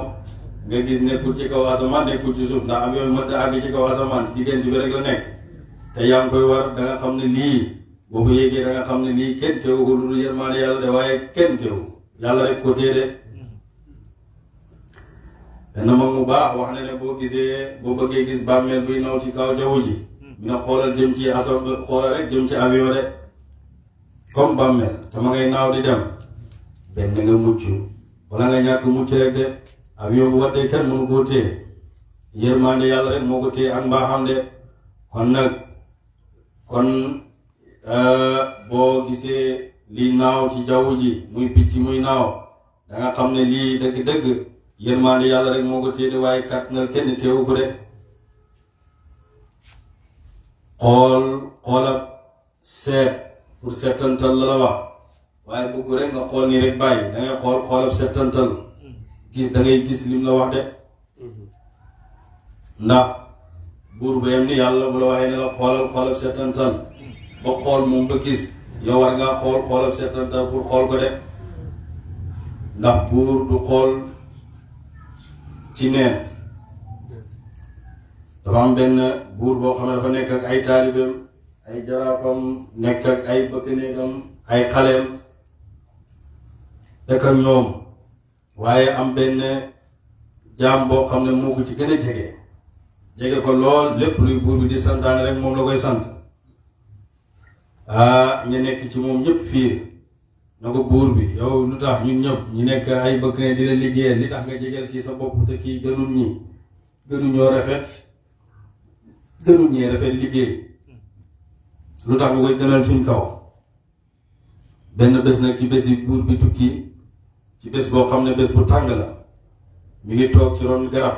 nga gis nekkul ci kaw asamaan nekkul ci suuf ndax avion bi mënta àgg ci kaw asamaan ci diggante bi rek la nekk te yaa ngi koy war da nga xam ne lii boo ko yéegee da nga xam ne lii kenn teewu ko lu dul yërmaande yàlla de waaye kenn teewu yàlla rek ko téye de benn mag mu baax wax na ne boo bëggee gis bàmmeel buy naw ci kaw jaww ji dina xoolal jëm ci xoolal rek jëm ci avion de comme bàmmeel te ma ngay naaw di dem benn nga mucc wala nga ñàkk mucc rek de avion bu waddee kenn mënu koo téye yërmaande yàlla rek moo ko téye ak mbaaxam de kon boo gisee lii naaw ci jaww ji muy picc muy naaw da nga xam ne lii dëgg-dëgg yërmaande yàlla rek moo ko téye de waaye kàttanal kenn teewu ko de xoolab seet pour seetantal la wax waaye bëgg rek nga xool nii rek bàyyi da ngay xoolab seetantal da ngay gis lim la wax de ndax buur ba yem ni yàlla bu la waxee ne la xoolab seetantal ba xool moom ba gis yow war ngaa xoolab seetantal pour xool ko de ndax buur du xool ci neen dafa am benn buur boo xam ne dafa nekk ak ay taalibeem ay jaraafam nekk ak ay bëkk néegam ay xaleem nekk ak ñoom waaye am benn jaam boo xam ne moo ko ci gën a jege ko lool lépp luy buur bi di santaane rek moom la koy sant ñu nekk ci moom ñëpp fiir na ko buur bi yow lu tax ñun ñëpp ñu nekk ay bëkk ne di la liggéeyal li tax nga jegeel kii sa bopp te kii gënuñoo rafet gënuñee rafet liggéey lu tax nga koy gënal suñ kaw benn bés nag ci bés yi buur bi tukki ci bés boo xam ne bés bu tàng la mi ngi toog ci ron garab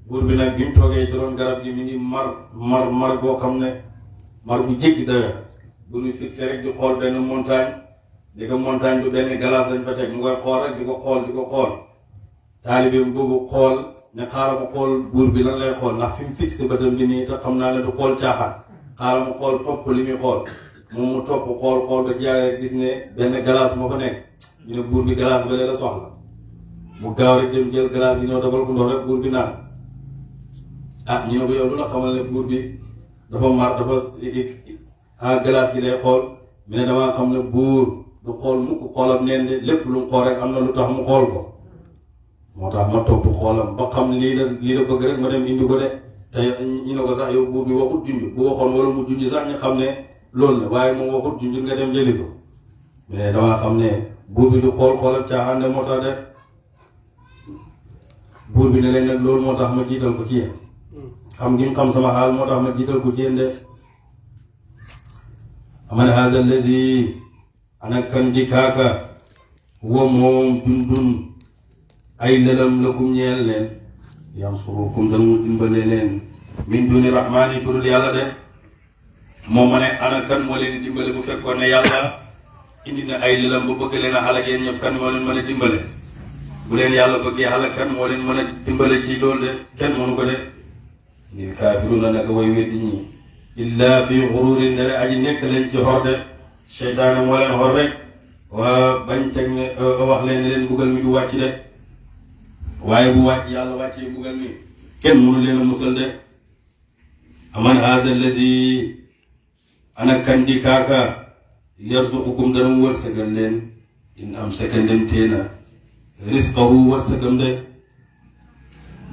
buur bi nag bi mu toogee ci ron garab gi mi ngi mar boo xam ne mar bu jéggi dayoo buur bi fixé rek di xool benn montagne di ko montagne bu benn glace lañ fa teg mu koy xool rek di ko xool taalibeem boobu xool ne xaaral ma xool buur bi lan lay xool ndax fi mu fixé bëtam bi nii te xam naa ne du xool caaxaan xaaral ma xool topp li muy xool moom mu topp xool ba ci yàgg gis ne benn glace moo fa nekk ñu ne buur bi glace ba lee la soxla mu gaaw rek dem jël glace bi ñëw dabal ko ndox rek buur bi naan ñu ne ko yow lu la xamal ne buur bi dafa mar dafa glace gi lay xool mu ne damaa xam ne buur du xool mukk xoolam neen de lépp lu mu xool rek am na lu tax mu xool ko moo tax ma topp xoolam ba xam lii la bëgg rek ma dem indi ko de te ñu ne ko sax yow buur bi waxut junj bu waxoon wala mu junj sax ñu xam ne loolu la waaye moom waxut junj nga dem jëli ko mais damaa xam ne buur bi du xoolam caaxaan de moo tax de buur bi ne leen nag loolu moo tax ma jiital ko ci yéen xam gi mu xam sama xaal moo tax ma jiital ko ci yéen de aman hada alladi ana kan di kaaka huwa moom jundun ay lëlam lakum ñeel leen yansurukum damu dimbale leen min duni rahmaani turul yàlla de moom ma ne ana kan moo leen di dimbale bu fekkoon ne yàlla indi na ay lëlam ba bëgg leen a xalak yéen ñëpp kan moo leen mën a dimbale bu leen yàlla bëggee xalak kan moo leen mën a dimbale ci loolu de kenn mënu ko de lil kaafiruuna naka way weddi ñi illa fi xururin ne aji nekk leen ci xor de seytaane moo leen xor rek waa bañ teg ne wax leen ne leen buggal mi du wàcc de waaye bu wàcc yàlla wàccee buggal mi kenn mënu leen a musal de aman haza alladi ana kandi kaka yarzuqukum dana wërsëgal leen in am sekandem teena risqahu wërsëgam de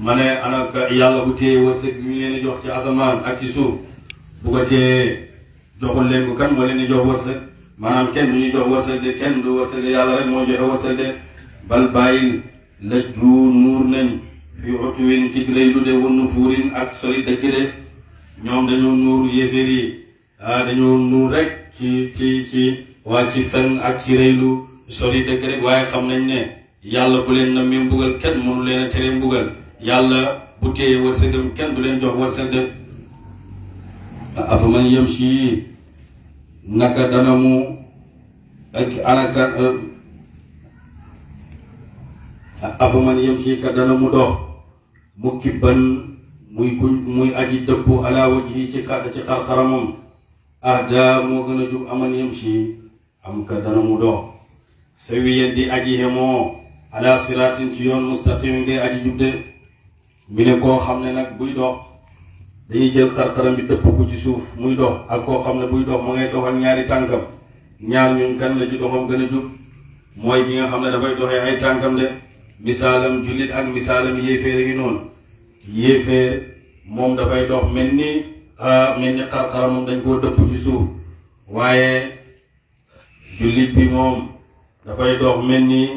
ma ne ana yàlla bu téye wërsëg bi ñu leen jox ci asamaan ak ci suuf bu ko téye joxul leen ko kan moo leen di jox wërsëg maanaam kenn du ñu jox wërsëg de kenn du wërsëg de yàlla rek moo joxe wërsëg de bal bàyyil la juu nuur nañ fi utuwin ci rëylu de wunnu fuurin ak sori dëgg de ñoom dañoo nuur yéeféer yi dañoo nuur rek ci waa ci fen ak ci rëylu sori dëgg rek waaye xam nañ ne yàlla bu leen nammee mbugal kenn mënu leen a tere mbugal yàlla bu téye wërsëgam kenn du leen jox wërsëg de afaman yamshi naka dana mu ak anaka afaman yamshi ka dana mu dox mu kibban muy aji dëpp ala wajhi ci xarxaramam ahda moo gën a jub aman yamshi am ka dana mu dox sawiyan di aji hemoo ala siratin ci yoon mustaqim ngay aji jub de mi ne koo xam ne nag buy dox dañuy jël xarxaram bi dëpp ko ci suuf muy dox ak koo xam ne buy dox ma ngay dox ak ñaari tànkam ñaar ñun kan la ci doxam gën a jub mooy ki nga xam ne dafay doxee ay tànkam de misaalam jullit ak misaalam yéeféer a ngi noonu yéeféer moom dafay dox mel ni xarxaram moom dañ koo dëpp ci suuf waaye jullit bi moom dafay dox mel ni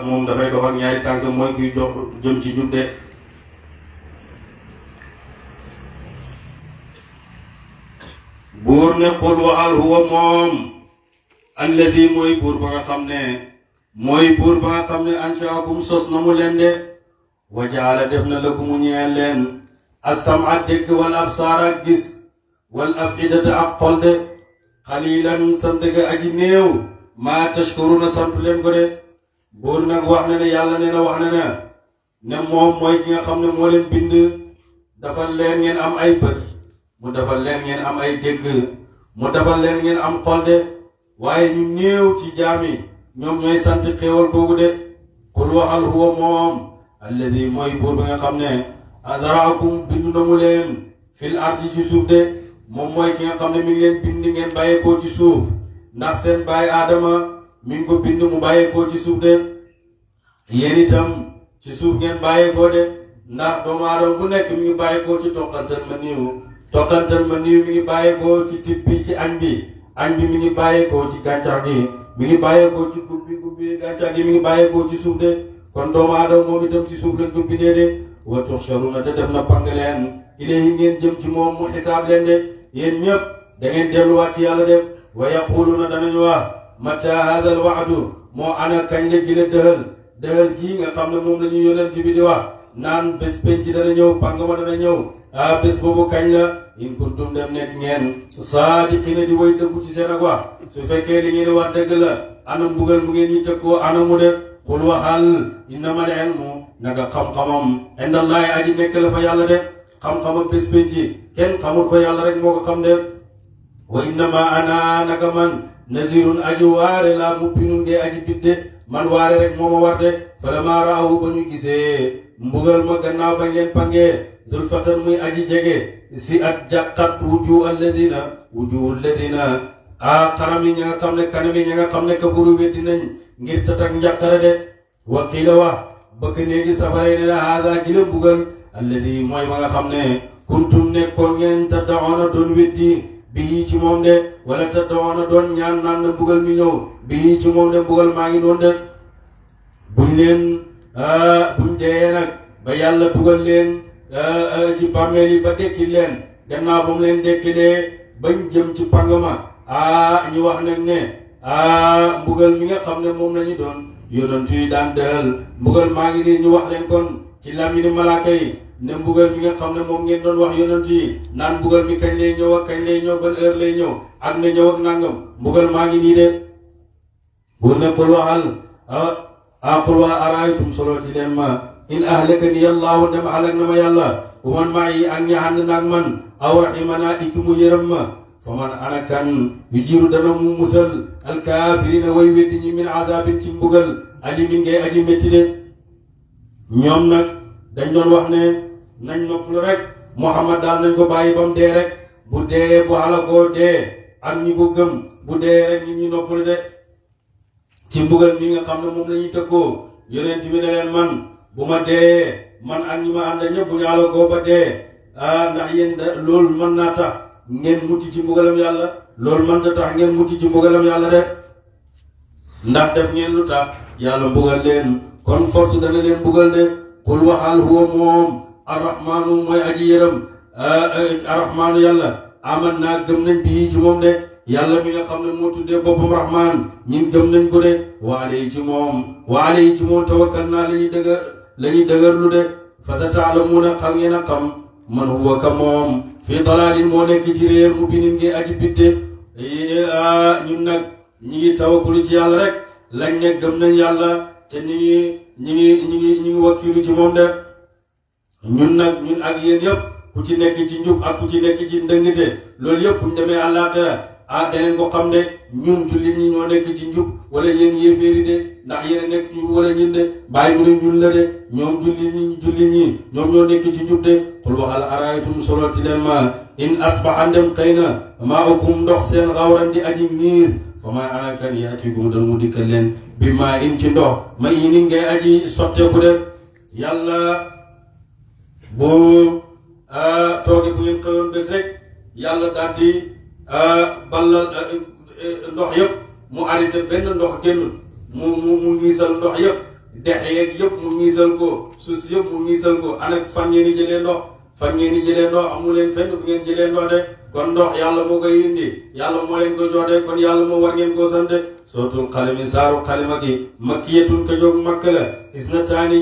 moom dafay dox ak ñaari tànk mooy kuy dox jëm ci jubde buur ne qul waxal huwa moom alladi mooy buur ba nga xam ne anshaakum sos na mu leen de wa jaala def na lakumu ñeel leen as-sam'a dégg wal absaar ak gis wal afidata ak xol de xalilan sant ga aji néew maa tashkuruna sant leen ko de buur nag wax na ne yàlla nee na wax na ne moom mooy ki nga xam ne moo leen bind defal leen ngeen am ay bët mu defal leen ngeen am ay dégg mu defal leen ngeen am xol de waaye ñu néew ci jaami ñoom ñooy sant xéewal googu de qul waxal huwa moom alladi mooy buur bi nga xam ne azraakum bind na mu leen fil ardi ci suuf de moom mooy ki nga xam ne mi ngi leen bind ngeen bàyyeekoo ci suuf ndax seen baay aadama mi ngi ko bind mu bàyyeekoo ci suuf de yéen itam ci suuf ngeen bàyyeekoo de ndax doomu aadama bu nekk mi ngi bàyyeekoo ci toqantal ma niiw mi ngi bàyyeekoo ci tib bi ci añ bi mi ngi bàyyeekoo ci gàncax gi mi ngi bàyyeekoo ci gub bi gàncax gi mi ngi bàyyeekoo ci suuf de kon doomu aadama moom itam ci suuf lañ ko bindee de wa tuhsharuna te def na pang leen ilayhi ngeen jëm ci moom mu xisaab leen de yéen ñëpp da ngeen delluwaat ci yàlla de wa yaquluna danañu wax mata hada al wa'du moo ana kañ la gile dëhël gii nga xam ne moom la ñu yonent bi di wax naan bés penc dana ñëw pang ma dana ñëw bés boobu kañ la in kuntum dem nekk ngeen saadiqina di way dëggu ci seen ak wax su fekkee li ngeen di wax dëgg la ana mbugal mu ngeen ñi tëkkoo ana mu de qul waxal innamal ilmu naka xam-xamam indallahi aji nekk la fa yàlla de xam-xamam bés penc kenn xamul ko yàlla rek moo ko xam de wa innama ana naka man nazirun aji waare laa mubbinun ngay aji bidde man waare rek moo ma war de falammaa raahu ba ñu gisee mbugal ma gannaaw bañ leen pangee zulfatan muy aji jege si at jàqat wujuhu alladina xarami ña nga xam ne kanami ña nga xam ne kafaru weddi nañ ngir tatak njàqare de wa qiila wax bëkk néegi safara yi ne la haada gi la mbugal alladi mooy ma nga xam ne kuntum nekkoon ngeen taddaoona doon weddi bii ci moom de wala taddaoona doon ñaan naan na mbugal mi ñëw bii ci moom de mbugal maa ngi noonu de buñ dee nag ba yàlla dugal leen ci bàmmeel yi ba dekki leen gannaaw ba mu leen dekkilee bañ jëm ci pang ma ñu wax nag ne mbugal mi nga xam ne moom la ñu doon yonent yi daan dëhal mbugal maa ngi nii ñu wax leen kon ci lamini malaaka yi ne mbugal mi nga xam ne moom ngeen doon wax yonent yi naan mbugal mi kañ lay ñëw ak kañ lay ñëw ban heure lay ñëw ak na ñëw ak nangam mbugal maa ngi nii de buur ne qul waxal qul wa araaytum solo ci leen ma in ahlakani allahu dem halak na ma yàlla wa man maa yi ak ñi ànd naag man aw rahimana iki mu yërëm ma fa man ana kan yu jiiru dana mu musal alkaafirina way weddi ñi min azabin ci mbugal alimin ngay aji métti de ñoom nag dañ doon wax ne nañ noppalu rek Muhammad daal nañ ko bàyyi ba mu dee rek bu dee bu halakoo dee ak ñi ko gëm bu dee rek nit ñi noppalu de ci mbugal mi nga xam ne moom la ñuy tëkkoo yonent bi ne leen man bu ma dee man ak ñi ma àndal ñëpp bu ñu halakoo ba dee ndax yéen loolu mën naa tax ngeen mucc ci mbugalam yàlla loolu mën ta tax ngeen mucc ci mbugalam yàlla de ndax def ngeen lu tax yàlla mbugal leen kon force dana leen mbugal de qul waxal huwa moom arrahmaanu mooy aji yërëm arrahmaanu yàlla aman naa gëm nañ bii ci moom de yàlla mi nga xam ne moo tuddee boppam rahmaan ñin gëm nañ ko de waale yi ci moom tawakkal naa la ñuy dëgërlu de fa sa taalamuuna xal ngeen a xam man huwa ka moom fii dalaalin moo nekk ci réer mu binin ngi aji bidde ñun nag ñi ngi tawakkulu ci yàlla rek lañ ne gëm nañ yàlla te ñi ngi wakkilu ci moom de ñun ak yéen yëpp ku ci nekk ci njub ak ku ci nekk ci ndëngite loolu yëpp buñ demee àllaaxira daneen ko xam de ñun jullit ñi ñoo nekk ci njub wala yéen yéeféeri de ndax yéen a nekk ci njub wala ñun de bàyyi mu ne ñun la de ñoom jullit ñi ñoom ñoo nekk ci njub de xul waxal araaytum solol ci leen ma in asbaxa ndem xëy na maa ukum ndox seen xawran di aji miir fa maa ana kan yaatikum dan mu dikkal leen bi maa in ci ndox ma ini ngay aji sotteeku de yàlla boo tooge bu ngeen xëyoon bés rek yàlla daal di ballal ndox yëpp mu arrêté benn ndox génnul mu ngiisal ndox yëpp dex yeeg yëpp mu ngiisal ko suuf si yëpp mu ngiisal ko ana fan ngeen di jëlee ndox amu leen fenn fu ngeen jëlee ndox de kon ndox yàlla moo koy indi yàlla moo leen ko jox de kon yàlla moo war ngeen koo sante sootul xalimi saaru xalima gi makkiyatun ka jóg makk la isnataani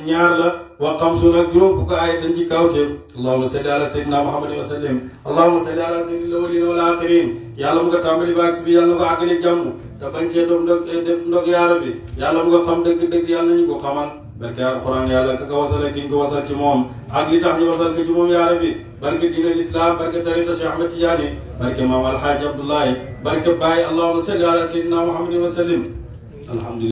ñaar la wa xamsuun ak juróom fukk aayatan ci kawteef allahumma salli ala sayyidina muhammadin wa sallim allahumma salli ala sayyidil awwalina wal axirin yàlla mu nga tàmbali baag si bi yàlla mu nga àggale jàmm te bañ cee def ndog yaara bi yàlla mu nga xam dëgg-dëgg yàlla nañu ko xamal barke alquran yàlla ka ko wasal ki ñu ko wasal ci moom ak li tax ñu wasal ko ci moom yaara bi barke diin al islam barke tariqa Cheikh Ahmed Tidiane barke maam alhaaji Abdoulaye barke Baye allahumma salli ala sayyidina muhammadin wa sallim alhamdulillah